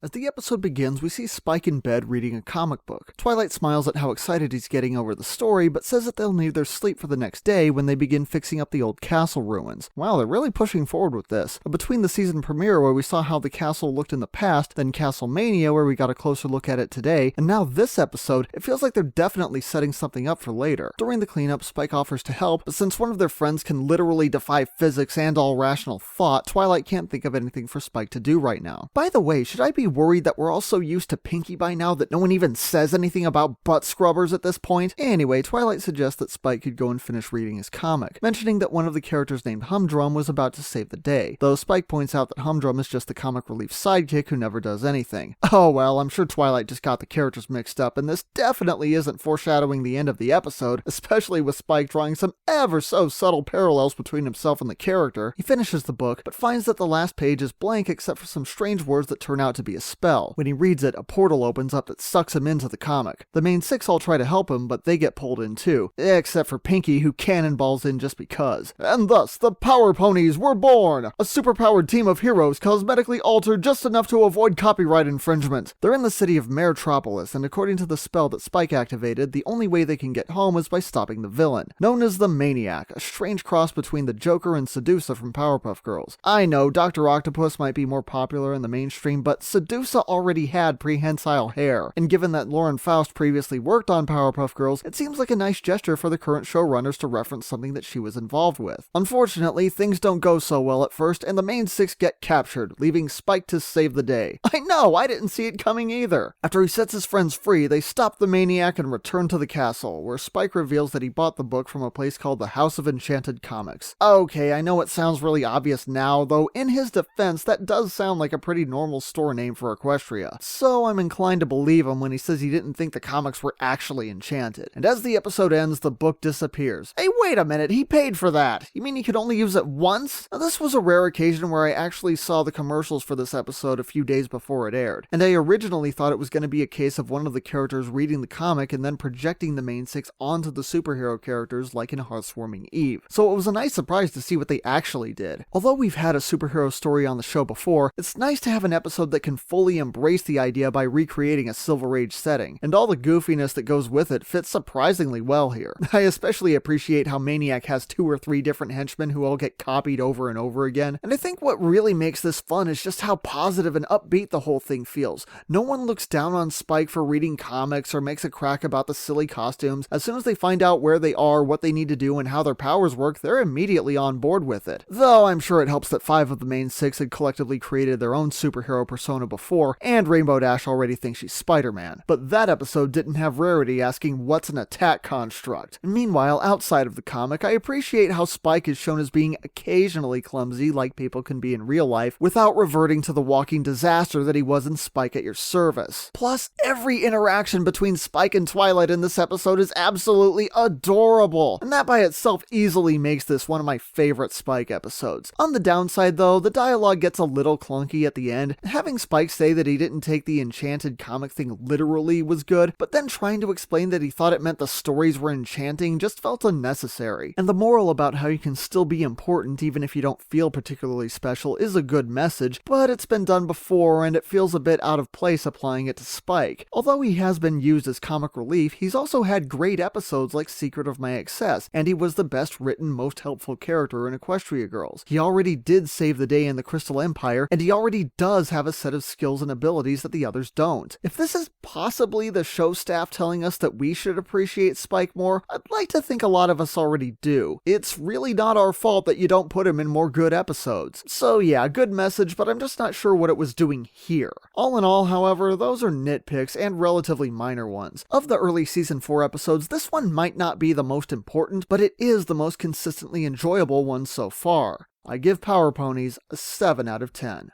As the episode begins, we see Spike in bed reading a comic book. Twilight smiles at how excited he's getting over the story, but says that they'll need their sleep for the next day when they begin fixing up the old castle ruins. Wow, they're really pushing forward with this. Between the season premiere where we saw how the castle looked in the past, then Castle Mania where we got a closer look at it today, and now this episode, it feels like they're definitely setting something up for later. During the cleanup, Spike offers to help, but since one of their friends can literally defy physics and all rational thought, Twilight can't think of anything for Spike to do right now. By the way, should I be worried that we're all so used to Pinky by now that no one even says anything about butt scrubbers at this point? Anyway, Twilight suggests that Spike could go and finish reading his comic, mentioning that one of the characters named Humdrum was about to save the day, though Spike points out that Humdrum is just the comic relief sidekick who never does anything. Oh well, I'm sure Twilight just got the characters mixed up, and this definitely isn't foreshadowing the end of the episode, especially with Spike drawing some ever so subtle parallels between himself and the character. He finishes the book, but finds that the last page is blank except for some strange words that turn out to be a spell. When he reads it, a portal opens up that sucks him into the comic. The main six all try to help him, but they get pulled in too, except for Pinky, who cannonballs in just because. And thus, the Power Ponies were born! A superpowered team of heroes cosmetically altered just enough to avoid copyright infringement. They're in the city of Metropolis, and according to the spell that Spike activated, the only way they can get home is by stopping the villain, known as the mane-iac, a strange cross between the Joker and Sedusa from Powerpuff Girls. I know Dr. Octopus might be more popular in the mainstream, but Sedusa already had prehensile hair, and given that Lauren Faust previously worked on Powerpuff Girls, it seems like a nice gesture for the current showrunners to reference something that she was involved with. Unfortunately, things don't go so well at first, and the main six get captured, leaving Spike to save the day. I know, I didn't see it coming either. After he sets his friends free, they stop the mane-iac and return to the castle, where Spike reveals that he bought the book from a place called the House of Enchanted Comics. Okay, I know it sounds really obvious now, though in his defense, that does sound like a pretty normal store name for Equestria. So I'm inclined to believe him when he says he didn't think the comics were actually enchanted. And as the episode ends, the book disappears. Hey, wait a minute, he paid for that. You mean he could only use it once? Now, this was a rare occasion where I actually saw the commercials for this episode a few days before it aired, and I originally thought it was going to be a case of one of the characters reading the comic and then projecting the main six onto the superhero characters like in Hearthwarming Eve. So it was a nice surprise to see what they actually did. Although we've had a superhero story on the show before, it's nice to have an episode that can fully embrace the idea by recreating a Silver Age setting, and all the goofiness that goes with it fits surprisingly well here. I especially appreciate how mane-iac has 2 or 3 different henchmen who all get copied over and over again, and I think what really makes this fun is just how positive and upbeat the whole thing feels. No one looks down on Spike for reading comics or makes a crack about the silly costumes. As soon as they find out where they are, what they need to do, and how their powers work, they're immediately on board with it. Though I'm sure it helps that 5 of the main 6 had collectively created their own superhero persona before, and Rainbow Dash already thinks she's Spider-Man. But that episode didn't have Rarity asking what's an attack construct. And meanwhile, outside of the comic, I appreciate how Spike is shown as being occasionally clumsy like people can be in real life, without reverting to the walking disaster that he was in Spike at Your Service. Plus, every interaction between Spike and Twilight in this episode is absolutely adorable, and that by itself easily makes this one of my favorite Spike episodes. On the downside though, the dialogue gets a little clunky at the end. Having Spike say that he didn't take the enchanted comic thing literally was good, but then trying to explain that he thought it meant the stories were enchanting just felt unnecessary. And the moral about how you can still be important even if you don't feel particularly special is a good message, but it's been done before and it feels a bit out of place applying it to Spike. Although he has been used as comic relief, he's also had great episodes like Secret of My Excess, and he was the best written, most helpful character in Equestria Girls. He already did save the day in the Crystal Empire, and he already does have a set of skills and abilities that the others don't. If this is possibly the show staff telling us that we should appreciate Spike more, I'd like to think a lot of us already do. It's really not our fault that you don't put him in more good episodes. So yeah, good message, but I'm just not sure what it was doing here. All in all, however, those are nitpicks and relatively minor ones. Of the early season 4 episodes, this one might not be the most important, but it is the most consistently enjoyable one so far. I give Power Ponies a 7 out of 10.